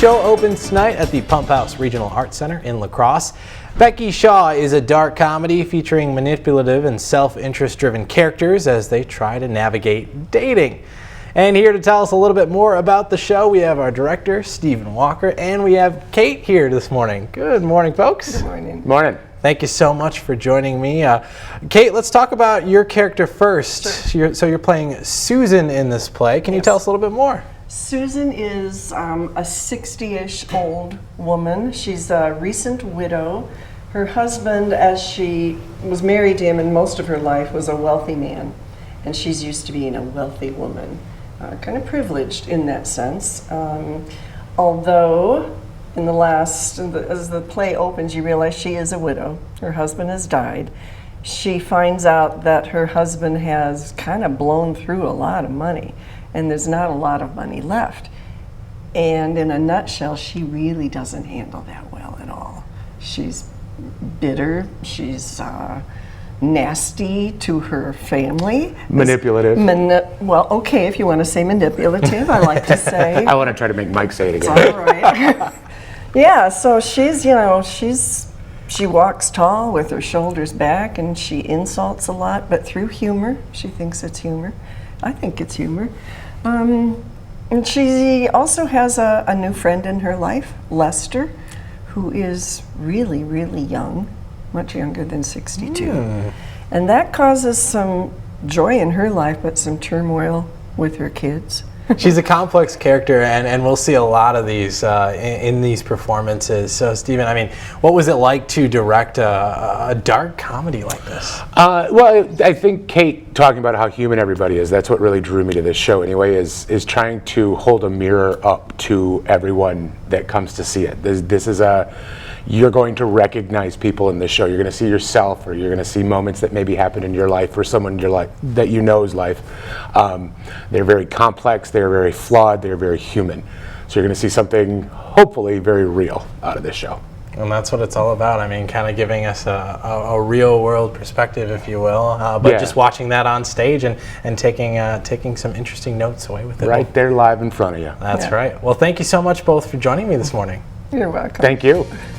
Show opens tonight at the Pump House Regional Arts Center in La Crosse. Becky Shaw is a dark comedy featuring manipulative and self-interest driven characters as they try to navigate dating. And here to tell us a little bit more about the show, we have our director, Stephen Walker, and we have Kate here this morning. Good morning, folks. Good morning. Morning. Thank you so much for joining me. Kate, let's talk about your character first. Sure. So you're playing Susan in this play. Can you tell us a little bit more? Susan is a 60-ish old woman. She's a recent widow. Her husband, as she was married to him in most of her life, was a wealthy man. And she's used to being a wealthy woman, kind of privileged in that sense. Although, as the play opens, you realize she is a widow. Her husband has died. She finds out that her husband has kind of blown through a lot of money, and there's not a lot of money left. And in a nutshell, she really doesn't handle that well at all. She's bitter, she's nasty to her family. Manipulative. Well, okay, if you want to say manipulative, I like to say. I want to try to make Mike say it again. All right. Yeah, so she walks tall with her shoulders back, and she insults a lot, but through humor. She thinks it's humor. I think it's humor. And she also has a new friend in her life, Lester, who is really, really young, much younger than 62. And that causes some joy in her life, but some turmoil with her kids. She's a complex character, and we'll see a lot of these in these performances. So, Stephen, I mean, what was it like to direct a dark comedy like this? Well, I think Kate talking about how human everybody is, that's what really drew me to this show anyway, is trying to hold a mirror up to everyone that comes to see it. This is you're going to recognize people in this show. You're going to see yourself, or you're going to see moments that maybe happened in your life or someone in your life that you know's life. They're very complex, they're very flawed, they're very human. So you're going to see something hopefully very real out of this show. And that's what it's all about. I mean, kind of giving us a real world perspective, if you will, but just watching that on stage and taking some interesting notes away with it. Right there live in front of you. That's right. Well, thank you so much both for joining me this morning. You're welcome. Thank you.